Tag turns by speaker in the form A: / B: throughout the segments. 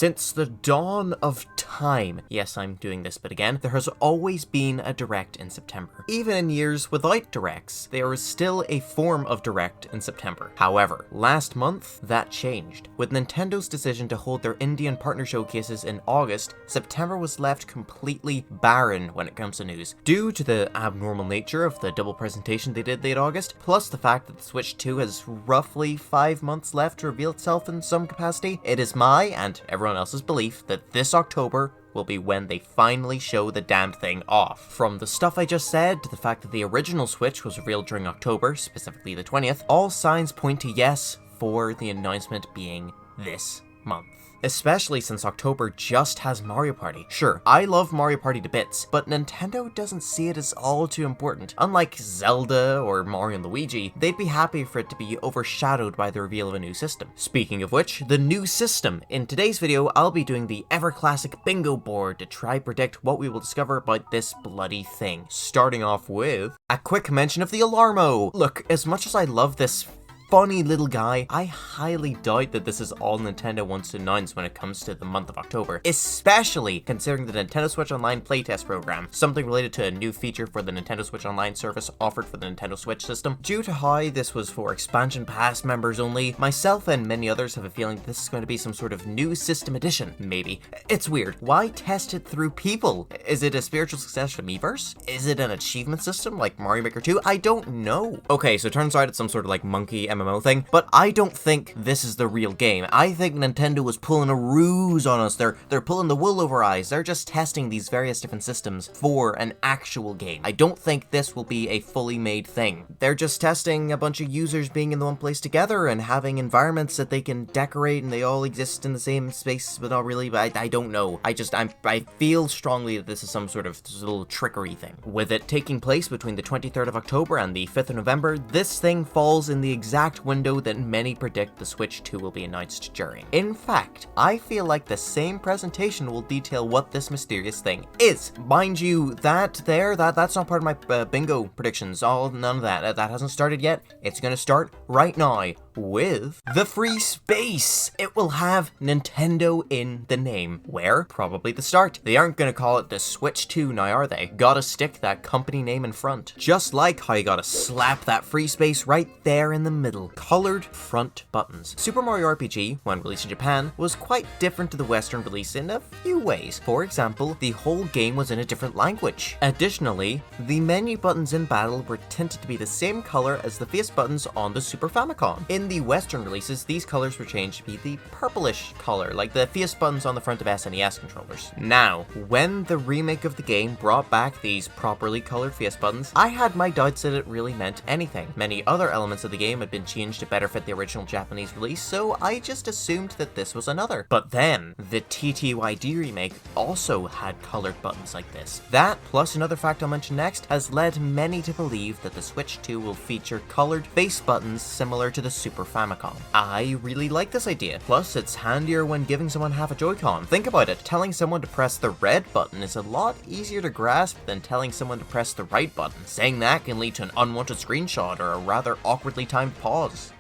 A: Since the dawn of time, yes, I'm doing this bit again, there has always been a Direct in September. Even in years without Directs, there is still a form of Direct in September. However, last month, that changed. With Nintendo's decision to hold their Indian partner showcases in August, September was left completely barren when it comes to news, due to the abnormal nature of the double presentation they did late August, plus the fact that the Switch 2 has roughly 5 months left to reveal itself in some capacity. It is my, and everyone else's belief, that this October will be when they finally show the damn thing off. From the stuff I just said, to the fact that the original Switch was revealed during October, specifically the 20th, all signs point to yes for the announcement being this month. Especially since October just has Mario Party. Sure, I love Mario Party to bits, but Nintendo doesn't see it as all too important. Unlike Zelda or Mario and Luigi, they'd be happy for it to be overshadowed by the reveal of a new system. Speaking of which, the new system. In today's video, I'll be doing the ever-classic bingo board to try predict what we will discover about this bloody thing. Starting off with a quick mention of the Alarmo. Look, as much as I love this funny little guy, I highly doubt that this is all Nintendo wants to announce when it comes to the month of October, especially considering the Nintendo Switch Online playtest program, something related to a new feature for the Nintendo Switch Online service offered for the Nintendo Switch system. Due to how this was for expansion pass members only, myself and many others have a feeling this is going to be some sort of new system edition, maybe. It's weird. Why test it through people? Is it a spiritual successor to Miiverse? Is it an achievement system like Mario Maker 2? I don't know. Okay, so it turns out it's some sort of like monkey MMO thing, but I don't think this is the real game. I think Nintendo was pulling a ruse on us. They're pulling the wool over our eyes. They're just testing these various different systems for an actual game. I don't think this will be a fully made thing. They're just testing a bunch of users being in the one place together and having environments that they can decorate and they all exist in the same space, but not really. But I don't know. I feel strongly that this is some sort of little trickery thing. With it taking place between the 23rd of October and the 5th of November, this thing falls in the exact window that many predict the Switch 2 will be announced during. In fact, I feel like the same presentation will detail what this mysterious thing is. Mind you, that's not part of my bingo predictions. None of that. That hasn't started yet. It's gonna start right now with the free space. It will have Nintendo in the name. Where? Probably the start. They aren't gonna call it the Switch 2 now, are they? Gotta stick that company name in front. Just like how you gotta slap that free space right there in the middle. Colored front buttons. Super Mario RPG, when released in Japan, was quite different to the Western release in a few ways. For example, the whole game was in a different language. Additionally, the menu buttons in battle were tinted to be the same color as the face buttons on the Super Famicom. In the Western releases, these colors were changed to be the purplish color, like the face buttons on the front of SNES controllers. Now, when the remake of the game brought back these properly colored face buttons, I had my doubts that it really meant anything. Many other elements of the game had been changed to better fit the original Japanese release, so I just assumed that this was another. But then, the TTYD remake also had colored buttons like this. That, plus another fact I'll mention next, has led many to believe that the Switch 2 will feature colored face buttons similar to the Super Famicom. I really like this idea. Plus, it's handier when giving someone half a Joy-Con. Think about it, telling someone to press the red button is a lot easier to grasp than telling someone to press the right button. Saying that can lead to an unwanted screenshot or a rather awkwardly timed pause.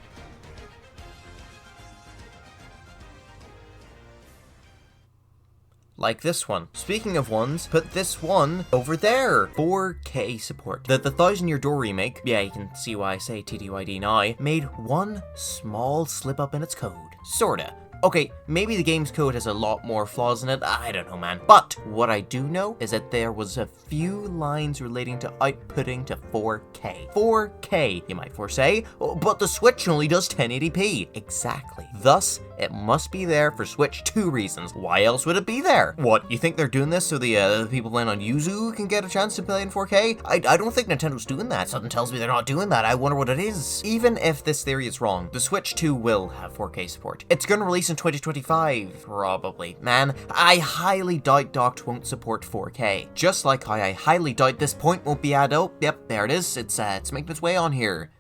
A: Like this one. Speaking of ones, put this one over there. 4K support. The 1000-Year Door remake, yeah, you can see why I say TTYD now, made one small slip up in its code. Sorta. Okay, maybe the game's code has a lot more flaws in it, I don't know, man. But what I do know is that there was a few lines relating to outputting to 4K. 4K, you might foresay, but the Switch only does 1080p. Exactly. Thus, it must be there for Switch 2 reasons. Why else would it be there? What, you think they're doing this so the people playing on Yuzu can get a chance to play in 4K? I don't think Nintendo's doing that. Something tells me they're not doing that. I wonder what it is. Even if this theory is wrong, the Switch 2 will have 4K support. It's gonna release in 2025, probably. Man, I highly doubt Docked won't support 4K. Just like how I highly doubt this point won't be added. Oh, yep, there it is. It's making its way on here.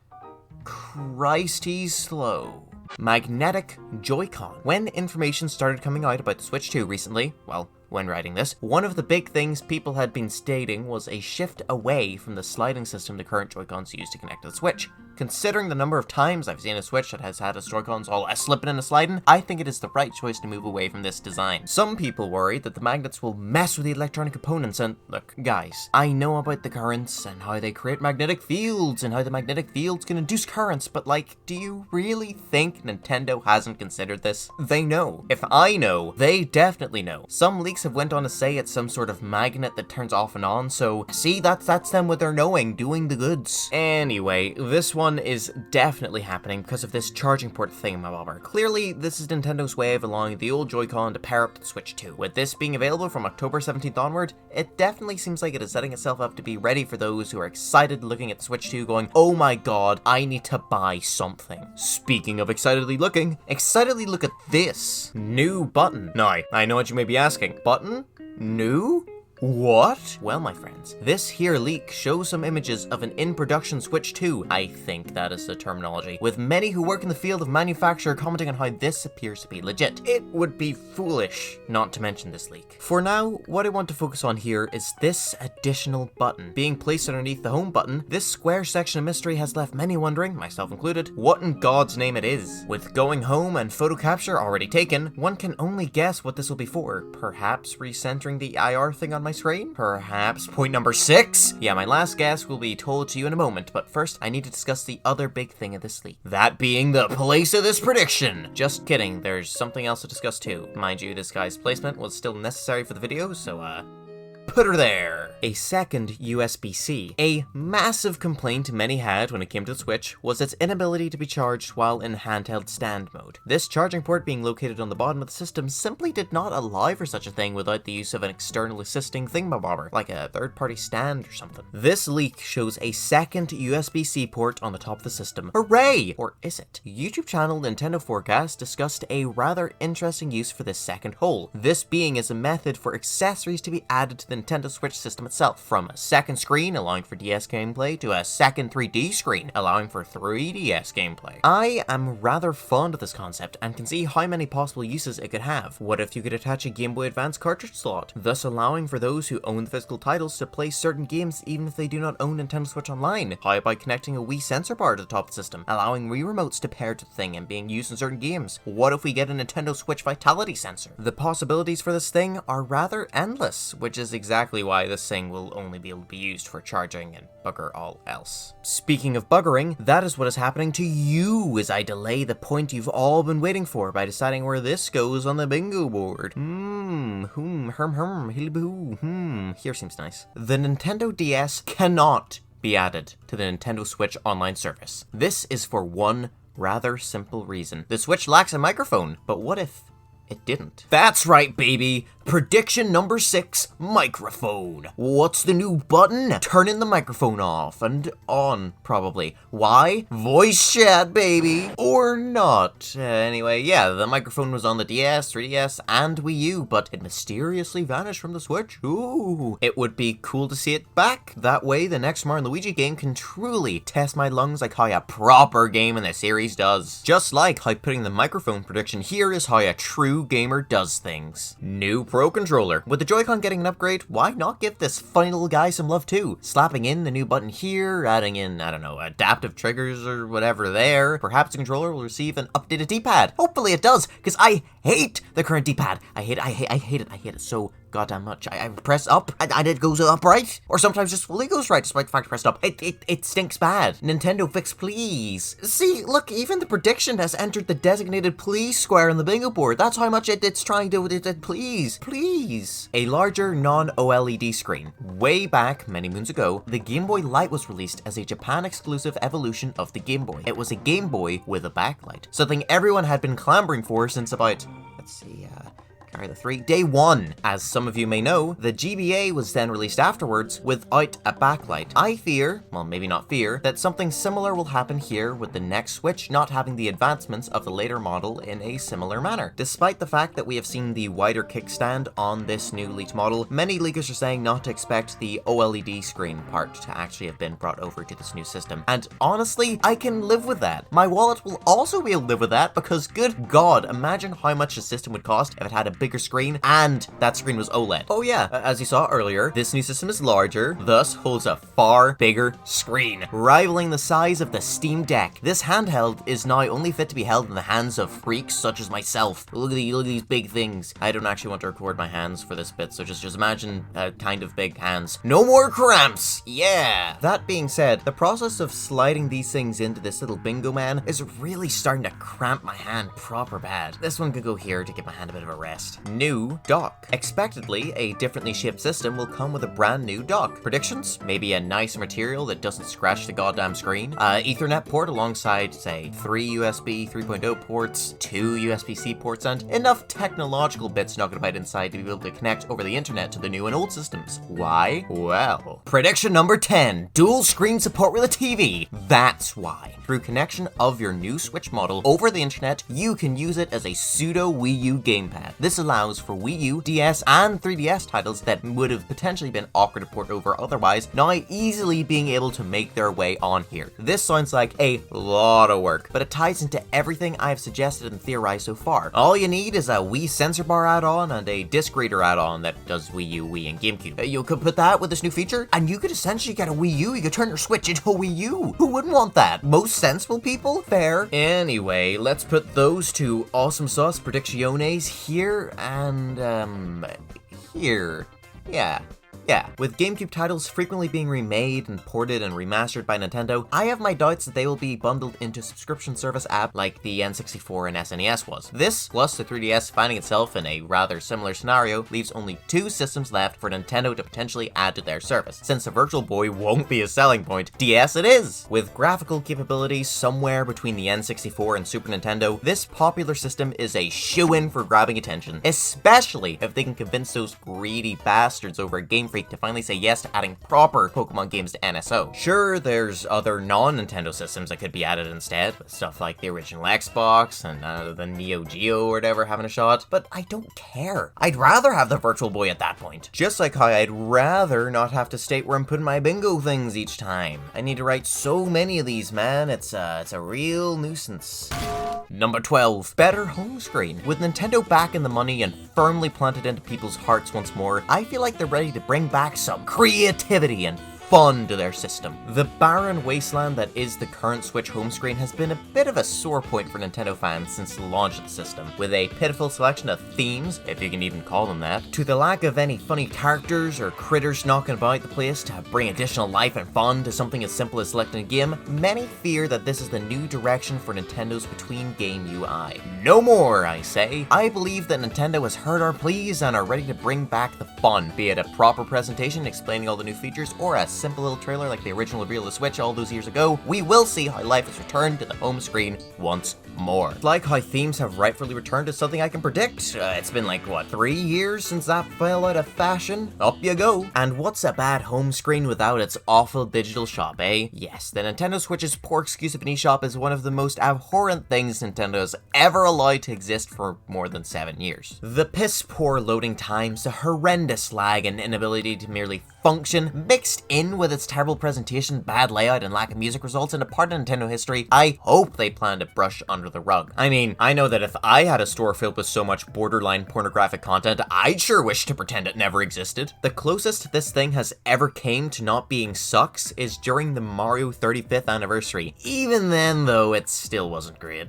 A: Christ, he's slow. Magnetic Joy-Con. When information started coming out about the Switch 2 recently, well, when writing this. One of the big things people had been stating was a shift away from the sliding system the current Joy-Cons use to connect to the Switch. Considering the number of times I've seen a Switch that has had its Joy-Cons all a slipping and a sliding, I think it is the right choice to move away from this design. Some people worry that the magnets will mess with the electronic components, and look, guys, I know about the currents and how they create magnetic fields and how the magnetic fields can induce currents, but like, do you really think Nintendo hasn't considered this? They know. If I know, they definitely know. Some leaks have went on to say it's some sort of magnet that turns off and on, so see, that's them with their knowing, doing the goods. Anyway, this one is definitely happening because of this charging port thingamabobber. Clearly, this is Nintendo's way of allowing the old Joy-Con to pair up to the Switch 2. With this being available from October 17th onward, it definitely seems like it is setting itself up to be ready for those who are excited looking at the Switch 2 going, oh my god, I need to buy something. Speaking of excitedly looking, excitedly look at this new button. Now, I know what you may be asking. Button? New? What? Well, my friends, this here leak shows some images of an in-production Switch 2, I think that is the terminology, with many who work in the field of manufacture commenting on how this appears to be legit. It would be foolish not to mention this leak. For now, what I want to focus on here is this additional button. Being placed underneath the home button, this square section of mystery has left many wondering, myself included, what in God's name it is. With going home and photo capture already taken, one can only guess what this will be for. Perhaps recentering the IR thing on my screen? Perhaps point number 6? Yeah, my last guess will be told to you in a moment, but first I need to discuss the other big thing of this leak. That being the place of this prediction! Just kidding, there's something else to discuss too. Mind you, this guy's placement was still necessary for the video, so put her there. A second USB-C. A massive complaint many had when it came to the Switch was its inability to be charged while in handheld stand mode. This charging port being located on the bottom of the system simply did not allow for such a thing without the use of an external assisting thingamabobber, like a third-party stand or something. This leak shows a second USB-C port on the top of the system. Hooray! Or is it? YouTube channel Nintendo Forecast discussed a rather interesting use for this second hole. This being as a method for accessories to be added to the Nintendo Switch system itself, from a second screen allowing for DS gameplay to a second 3D screen allowing for 3DS gameplay. I am rather fond of this concept and can see how many possible uses it could have. What if you could attach a Game Boy Advance cartridge slot, thus allowing for those who own the physical titles to play certain games even if they do not own Nintendo Switch Online? How about connecting a Wii sensor bar to the top of the system, allowing Wii remotes to pair to the thing and being used in certain games? What if we get a Nintendo Switch Vitality sensor? The possibilities for this thing are rather endless, which is exactly why this thing will only be able to be used for charging and bugger all else. Speaking of buggering, that is what is happening to you as I delay the point you've all been waiting for by deciding where this goes on the bingo board. Here seems nice. The Nintendo DS cannot be added to the Nintendo Switch online service. This is for one rather simple reason. The Switch lacks a microphone, but what if it didn't? That's right, baby! Prediction number 6, microphone. What's the new button? Turning the microphone off and on, probably. Why? Voice chat, baby! Or not. Anyway, yeah, the microphone was on the DS, 3DS, and Wii U, but it mysteriously vanished from the Switch. Ooh. It would be cool to see it back. That way, the next Mario & Luigi game can truly test my lungs like how a proper game in the series does. Just like how putting the microphone prediction here is how a true gamer does things. New Pro Controller. With the Joy-Con getting an upgrade, why not give this funny little guy some love too? Slapping in the new button here, adding in, I don't know, adaptive triggers or whatever there. Perhaps the controller will receive an updated D-pad. Hopefully it does, because I hate the current D-pad. I hate it so goddamn much. I press up and it goes upright, or sometimes just fully goes right despite the fact I pressed up. It stinks bad. Nintendo, fix please. See, look, even the prediction has entered the designated please square on the bingo board. That's how much it's trying to please. A larger non-OLED screen. Way back many moons ago, the Game Boy Light was released as a Japan exclusive evolution of the Game Boy. It was a Game Boy with a backlight, something everyone had been clamoring for since about, let's see, carry the 3. Day 1. As some of you may know, the GBA was then released afterwards without a backlight. I fear, well maybe not fear, that something similar will happen here with the next Switch not having the advancements of the later model in a similar manner. Despite the fact that we have seen the wider kickstand on this new leaked model, many leakers are saying not to expect the OLED screen part to actually have been brought over to this new system. And honestly, I can live with that. My wallet will also be able to live with that because good God, imagine how much the system would cost if it had a bigger screen, and that screen was OLED. Oh yeah, as you saw earlier, this new system is larger, thus holds a far bigger screen, rivaling the size of the Steam Deck. This handheld is now only fit to be held in the hands of freaks such as myself. Look at these big things. I don't actually want to record my hands for this bit, so just imagine kind of big hands. No more cramps! Yeah! That being said, the process of sliding these things into this little bingo man is really starting to cramp my hand proper bad. This one could go here to give my hand a bit of a rest. New dock. Expectedly, a differently shaped system will come with a brand new dock. Predictions? Maybe a nicer material that doesn't scratch the goddamn screen. Ethernet port alongside, say, 3 USB 3.0 ports, 2 USB-C ports, and enough technological bits knocking about inside to be able to connect over the internet to the new and old systems. Why? Well, prediction number 10. Dual screen support with a TV. That's why. Through connection of your new Switch model over the internet, you can use it as a pseudo Wii U gamepad. This allows for Wii U, DS, and 3DS titles that would have potentially been awkward to port over otherwise, now easily being able to make their way on here. This sounds like a lot of work, but it ties into everything I've suggested and theorized so far. All you need is a Wii sensor bar add-on and a disc reader add-on that does Wii U, Wii, and GameCube. You could put that with this new feature, and you could essentially get a Wii U. You could turn your Switch into a Wii U. Who wouldn't want that? Most sensible people? Fair. Anyway, let's put those two awesome sauce predicciones here and, here. Yeah, with GameCube titles frequently being remade and ported and remastered by Nintendo, I have my doubts that they will be bundled into a subscription service app like the N64 and SNES was. This, plus the 3DS finding itself in a rather similar scenario, leaves only 2 systems left for Nintendo to potentially add to their service. Since the Virtual Boy won't be a selling point, DS it is! With graphical capabilities somewhere between the N64 and Super Nintendo, this popular system is a shoo-in for grabbing attention, especially if they can convince those greedy bastards over at Game Freak to finally say yes to adding proper Pokemon games to NSO. Sure, there's other non-Nintendo systems that could be added instead, with stuff like the original Xbox and the Neo Geo or whatever having a shot, but I don't care. I'd rather have the Virtual Boy at that point. Just like how I'd rather not have to state where I'm putting my bingo things each time. I need to write so many of these, man. It's a real nuisance. Number 12. Better home screen. With Nintendo back in the money and firmly planted into people's hearts once more, I feel like they're ready to bring back some creativity and fun to their system. The barren wasteland that is the current Switch home screen has been a bit of a sore point for Nintendo fans since the launch of the system, with a pitiful selection of themes, if you can even call them that, to the lack of any funny characters or critters knocking about the place to bring additional life and fun to something as simple as selecting a game. Many fear that this is the new direction for Nintendo's between game UI. No more, I say. I believe that Nintendo has heard our pleas and are ready to bring back the fun, be it a proper presentation explaining all the new features or a simple little trailer like the original reveal of the Switch all those years ago. We will see how life has returned to the home screen once more. Like how themes have rightfully returned to something I can predict. It's been like, what, 3 years since that fell out of fashion? Up you go. And what's a bad home screen without its awful digital shop, eh? Yes, the Nintendo Switch's poor excuse of an eShop is one of the most abhorrent things Nintendo has ever allowed to exist for more than 7 years. The piss poor loading times, the horrendous lag and inability to merely function, mixed in with its terrible presentation, bad layout, and lack of music results in a part of Nintendo history I hope they plan to brush under the rug. I mean, I know that if I had a store filled with so much borderline pornographic content, I'd sure wish to pretend it never existed. The closest this thing has ever came to not being sucks is during the Mario 35th anniversary. Even then, though, it still wasn't great.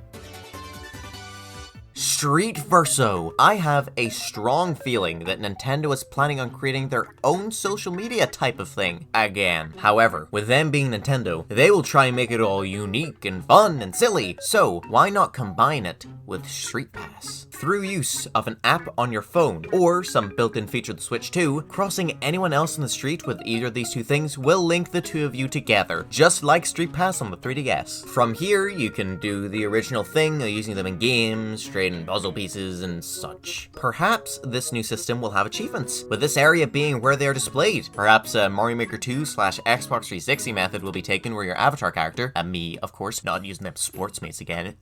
A: Street Verso. I have a strong feeling that Nintendo is planning on creating their own social media type of thing again. However, with them being Nintendo, they will try and make it all unique and fun and silly, so why not combine it with Street Pass? Through use of an app on your phone, or some built-in feature of the Switch 2, crossing anyone else in the street with either of these two things will link the two of you together, just like Street Pass on the 3DS. From here, you can do the original thing of using them in games, trading puzzle pieces, and such. Perhaps this new system will have achievements, with this area being where they are displayed. Perhaps a Mario Maker 2/Xbox 360 method will be taken where your avatar character, me of course, not using them sports mates again,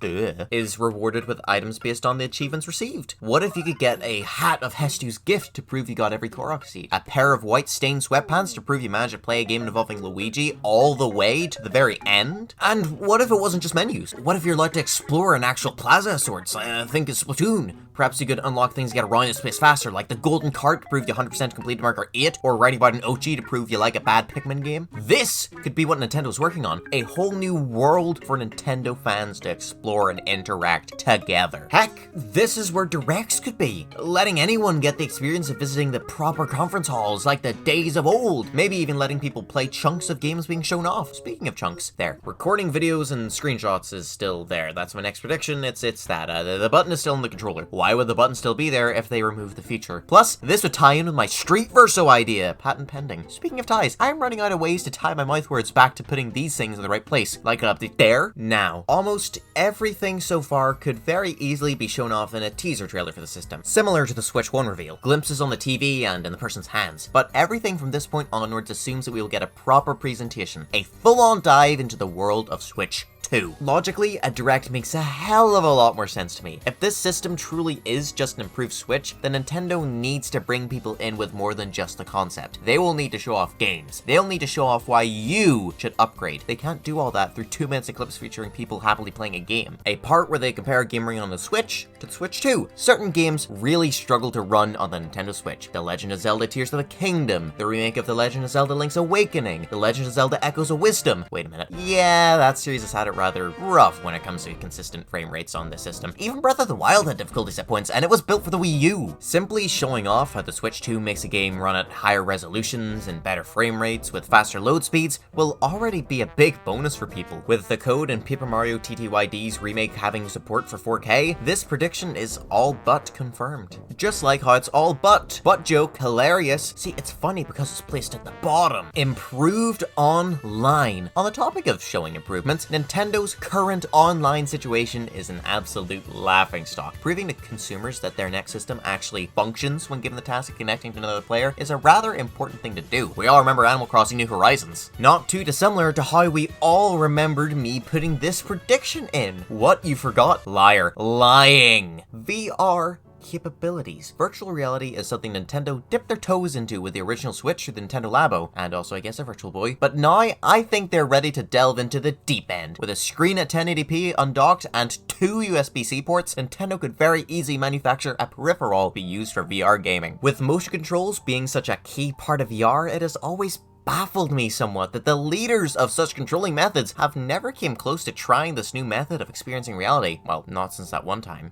A: is rewarded with items based on the achievements received. What if you could get a hat of Hestu's gift to prove you got every Korok seed? A pair of white stained sweatpants to prove you managed to play a game involving Luigi all the way to the very end? And what if it wasn't just menus? What if you're allowed to explore an actual plaza of sorts? Think of Splatoon, Perhaps you could unlock things to get around this place faster, like the golden cart to prove you 100% completed Mario Kart 8, or writing about an OG to prove you like a bad Pikmin game. This could be what Nintendo's working on. A whole new world for Nintendo fans to explore and interact together. Heck, this is where Directs could be. Letting anyone get the experience of visiting the proper conference halls like the days of old. Maybe even letting people play chunks of games being shown off. Speaking of chunks, there. Recording videos and screenshots is still there. That's my next prediction. It's that. The button is still in the controller. Why would the button still be there if they remove the feature? Plus, this would tie in with my Street Verso idea. Patent pending. Speaking of ties, I'm running out of ways to tie my mouth words back to putting these things in the right place. Like up there, now. Almost everything so far could very easily be shown off in a teaser trailer for the system. Similar to the Switch 1 reveal. Glimpses on the TV and in the person's hands. But everything from this point onwards assumes that we will get a proper presentation. A full-on dive into the world of Switch 2. Logically, a Direct makes a hell of a lot more sense to me. If this system truly is just an improved Switch, then Nintendo needs to bring people in with more than just the concept. They will need to show off games. They'll need to show off why you should upgrade. They can't do all that through 2 minutes of clips featuring people happily playing a game. A part where they compare gaming on the Switch to the Switch 2. Certain games really struggle to run on the Nintendo Switch. The Legend of Zelda Tears of the Kingdom, the remake of The Legend of Zelda Link's Awakening, The Legend of Zelda Echoes of Wisdom. Wait a minute. Yeah, that series has had it rather rough when it comes to consistent frame rates on this system. Even Breath of the Wild had difficulties at points, and it was built for the Wii U. Simply showing off how the Switch 2 makes a game run at higher resolutions and better frame rates with faster load speeds will already be a big bonus for people. With the code and Paper Mario TTYD's remake having support for 4K, this prediction is all but confirmed. Just like how it's all but joke hilarious. See, it's funny because it's placed at the bottom. Improved online. On the topic of showing improvements, Nintendo's current online situation is an absolute laughingstock. Proving to consumers that their next system actually functions when given the task of connecting to another player is a rather important thing to do. We all remember Animal Crossing New Horizons. Not too dissimilar to how we all remembered me putting this prediction in. What, you forgot? Liar. Lying. VR capabilities. Virtual reality is something Nintendo dipped their toes into with the original Switch through the Nintendo Labo, and also I guess a Virtual Boy. But now, I think they're ready to delve into the deep end. With a screen at 1080p undocked and 2 USB-C ports, Nintendo could very easily manufacture a peripheral to be used for VR gaming. With motion controls being such a key part of VR, it has always baffled me somewhat that the leaders of such controlling methods have never came close to trying this new method of experiencing reality. Well, not since that one time.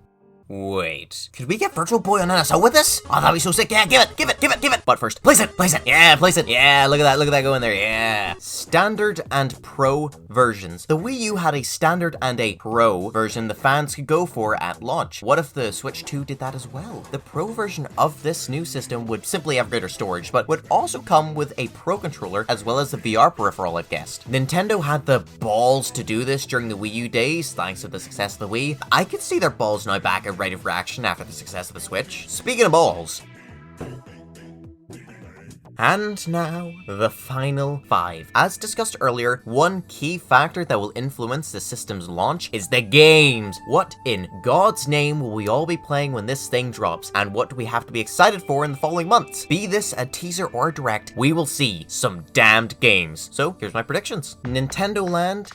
A: Wait, could we get Virtual Boy on NSO with this? Oh, that'd be so sick. Yeah, give it. But first, place it. Yeah, place it. Yeah, look at that going there. Yeah. Standard and Pro versions. The Wii U had a Standard and a Pro version the fans could go for at launch. What if the Switch 2 did that as well? The Pro version of this new system would simply have greater storage, but would also come with a Pro controller as well as the VR peripheral, I've guessed. Nintendo had the balls to do this during the Wii U days, thanks to the success of the Wii. I could see their balls now back at rate of reaction after the success of the Switch. Speaking of balls. And now, the final 5. As discussed earlier, one key factor that will influence the system's launch is the games. What in God's name will we all be playing when this thing drops? And what do we have to be excited for in the following months? Be this a teaser or a direct, we will see some damned games. So, here's my predictions. Nintendo Land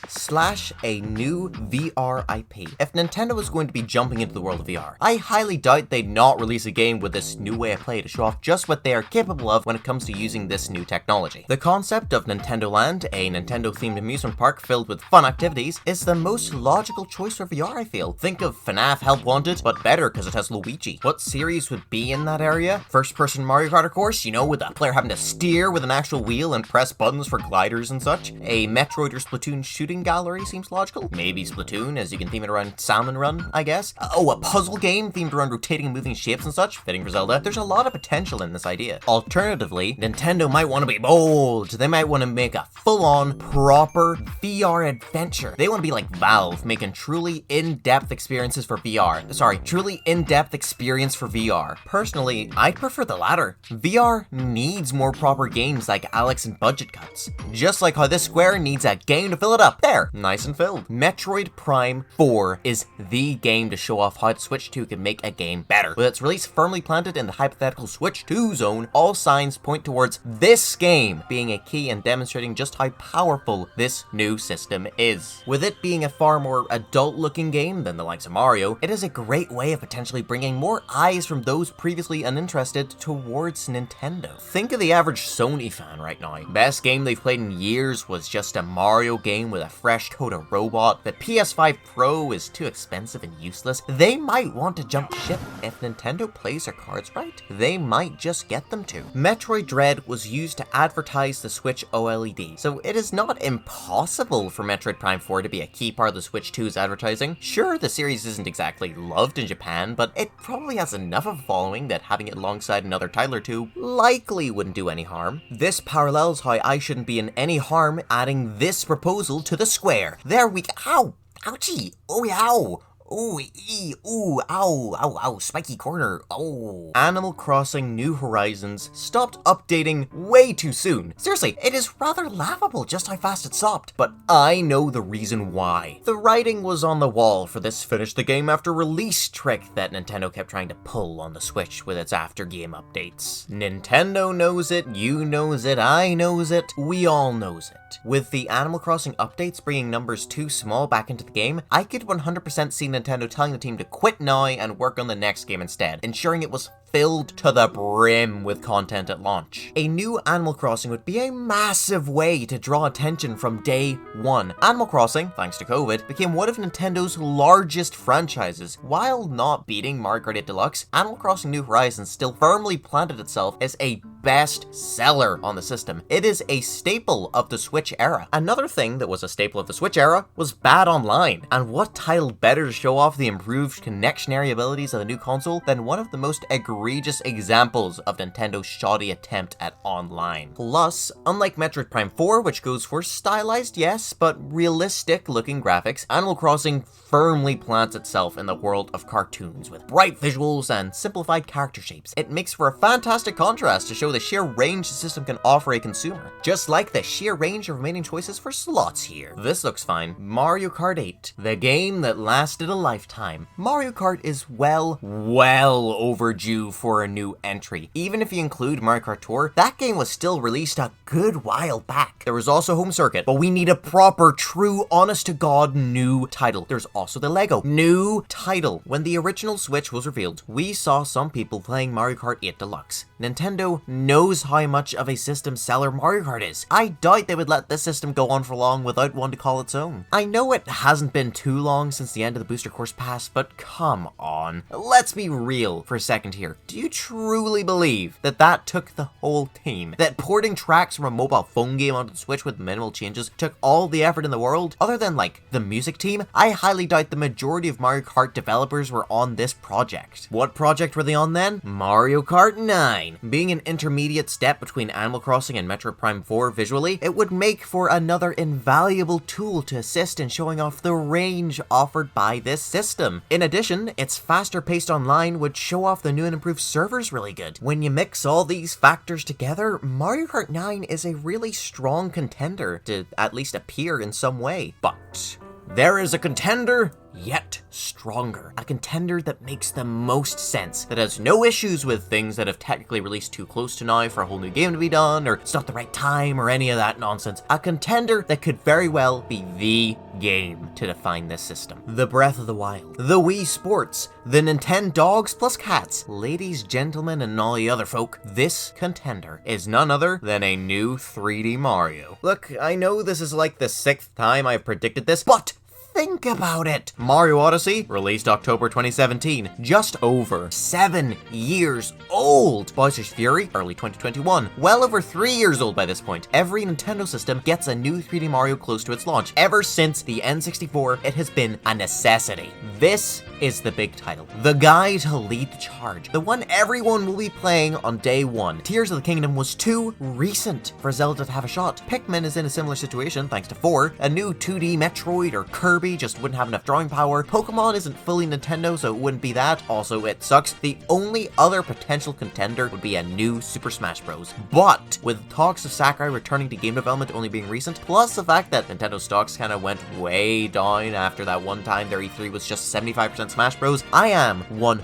A: / a new VR IP. If Nintendo is going to be jumping into the world of VR, I highly doubt they'd not release a game with this new way of play to show off just what they are capable of when it comes to using this new technology. The concept of Nintendo Land, a Nintendo-themed amusement park filled with fun activities, is the most logical choice for VR, I feel. Think of FNAF Help Wanted, but better because it has Luigi. What series would be in that area? First-person Mario Kart, of course, you know, with the player having to steer with an actual wheel and press buttons for gliders and such. A Metroid or Splatoon shooting gallery seems logical. Maybe Splatoon, as you can theme it around Salmon Run, I guess. Oh, a puzzle game themed around rotating and moving shapes and such, fitting for Zelda. There's a lot of potential in this idea. Alternatively, Nintendo might want to be bold. They might want to make a full-on, proper VR adventure. They want to be like Valve, making truly in-depth experiences for VR. Sorry, truly in-depth experience for VR. Personally, I'd prefer the latter. VR needs more proper games like Alex and Budget Cuts. Just like how this Square needs a game to fill it up. There, nice and filled. Metroid Prime 4 is the game to show off how the Switch 2 can make a game better. With its release firmly planted in the hypothetical Switch 2 zone, all signs point towards towards this game being a key in demonstrating just how powerful this new system is. With it being a far more adult-looking game than the likes of Mario, it is a great way of potentially bringing more eyes from those previously uninterested towards Nintendo. Think of the average Sony fan right now. Best game they've played in years was just a Mario game with a fresh coat of robot. The PS5 Pro is too expensive and useless. They might want to jump ship. If Nintendo plays their cards right, they might just get them to. Metroid Dread was used to advertise the Switch OLED, so it is not impossible for Metroid Prime 4 to be a key part of the Switch 2's advertising. Sure, the series isn't exactly loved in Japan, but it probably has enough of a following that having it alongside another title or two likely wouldn't do any harm. This parallels how I shouldn't be in any harm adding this proposal to the square. There we go. Ow! Ouchie! Oh, ow! Ooh, ooh, ow, ow, ow, spiky corner, oh. Animal Crossing New Horizons stopped updating way too soon. Seriously, it is rather laughable just how fast it stopped, but I know the reason why. The writing was on the wall for this finish the game after release trick that Nintendo kept trying to pull on the Switch with its after game updates. Nintendo knows it, you knows it, I knows it, we all knows it. With the Animal Crossing updates bringing numbers too small back into the game, I could 100% see Nintendo telling the team to quit now and work on the next game instead, ensuring it was filled to the brim with content at launch. A new Animal Crossing would be a massive way to draw attention from day one. Animal Crossing, thanks to COVID, became one of Nintendo's largest franchises. While not beating Mario Kart 8 Deluxe, Animal Crossing New Horizons still firmly planted itself as a best seller on the system. It is a staple of the Switch era. Another thing that was a staple of the Switch era was bad online. And what title better to show off the improved connectionary abilities of the new console than one of the most egregious examples of Nintendo's shoddy attempt at online. Plus, unlike Metroid Prime 4, which goes for stylized, yes, but realistic looking graphics, Animal Crossing firmly plants itself in the world of cartoons with bright visuals and simplified character shapes. It makes for a fantastic contrast to show the sheer range the system can offer a consumer, just like the sheer range of remaining choices for slots here. This looks fine. Mario Kart 8, the game that lasted a lifetime. Mario Kart is well overdue for a new entry. Even if you include Mario Kart Tour, that game was still released a good while back. There was also Home Circuit, but we need a proper, true, honest-to-God new title. There's also the Lego new title. When the original Switch was revealed, we saw some people playing Mario Kart 8 Deluxe. Nintendo knows how much of a system seller Mario Kart is. I doubt they would let this system go on for long without one to call its own. I know it hasn't been too long since the end of the Booster Course Pass, but come on. Let's be real for a second here. Do you truly believe that that took the whole team? That porting tracks from a mobile phone game onto the Switch with minimal changes took all the effort in the world? Other than, like, the music team, I highly doubt the majority of Mario Kart developers were on this project. What project were they on then? Mario Kart 9. Being an intermediate step between Animal Crossing and Metroid Prime 4 visually, it would make for another invaluable tool to assist in showing off the range offered by this system. In addition, its faster paced online would show off the new and improved servers really good. When you mix all these factors together, Mario Kart 9 is a really strong contender to at least appear in some way. But there is a contender yet stronger. A contender that makes the most sense, that has no issues with things that have technically released too close to now for a whole new game to be done, or it's not the right time, or any of that nonsense. A contender that could very well be the game to define this system. The Breath of the Wild, the Wii Sports, the Nintendo dogs plus cats, ladies, gentlemen, and all the other folk, this contender is none other than a new 3D Mario. Look, I know this is like the 6th time I've predicted this, but think about it. Mario Odyssey, released October 2017, just over 7 years old. Bowser's Fury, early 2021, well over 3 years old by this point. Every Nintendo system gets a new 3D Mario close to its launch. Ever since the N64, it has been a necessity. This is the big title. The guy to lead the charge. The one everyone will be playing on day one. Tears of the Kingdom was too recent for Zelda to have a shot. Pikmin is in a similar situation thanks to 4. A new 2D Metroid or Kirby just wouldn't have enough drawing power. Pokemon isn't fully Nintendo, so it wouldn't be that. Also, it sucks. The only other potential contender would be a new Super Smash Bros. But with talks of Sakurai returning to game development only being recent, plus the fact that Nintendo stocks kind of went way down after that one time their E3 was just 75% Smash Bros, I am 100%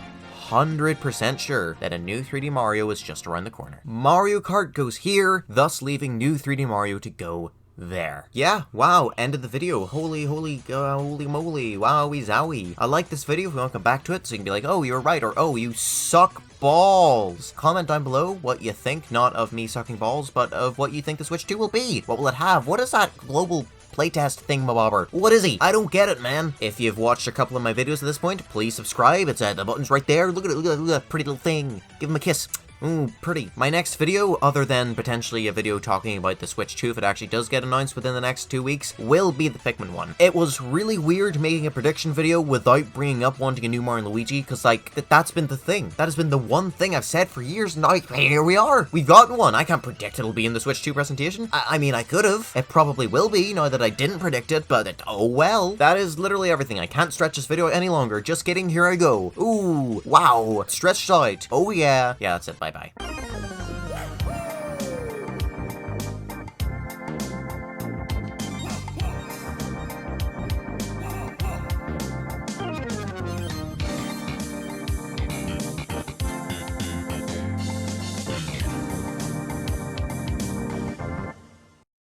A: 100% sure that a new 3D Mario is just around the corner. Mario Kart goes here, thus leaving new 3D Mario to go there. Yeah, wow, end of the video. Holy moly, wowie zowie. I like this video if you want to come back to it, so you can be like, oh, you were right, or oh, you suck balls. Comment down below what you think, not of me sucking balls, but of what you think the Switch 2 will be. What will it have? What is that global playtest thingamabobber? What is he? I don't get it, man. If you've watched a couple of my videos at this point, please subscribe. It's the button's right there. Look at it, look at that pretty little thing. Give him a kiss. Ooh, pretty. My next video, other than potentially a video talking about the Switch 2 if it actually does get announced within the next 2 weeks, will be the Pikmin one. It was really weird making a prediction video without bringing up wanting a new Mario and Luigi, because like, that's been the thing. That has been the one thing I've said for years, and now here we are. We've gotten one. I can't predict it'll be in the Switch 2 presentation. I mean, I could have. It probably will be, now that I didn't predict it, but oh well. That is literally everything. I can't stretch this video any longer. Just kidding, here I go. Ooh, wow. Stretched out. Oh yeah. Yeah, that's it. Bye-bye.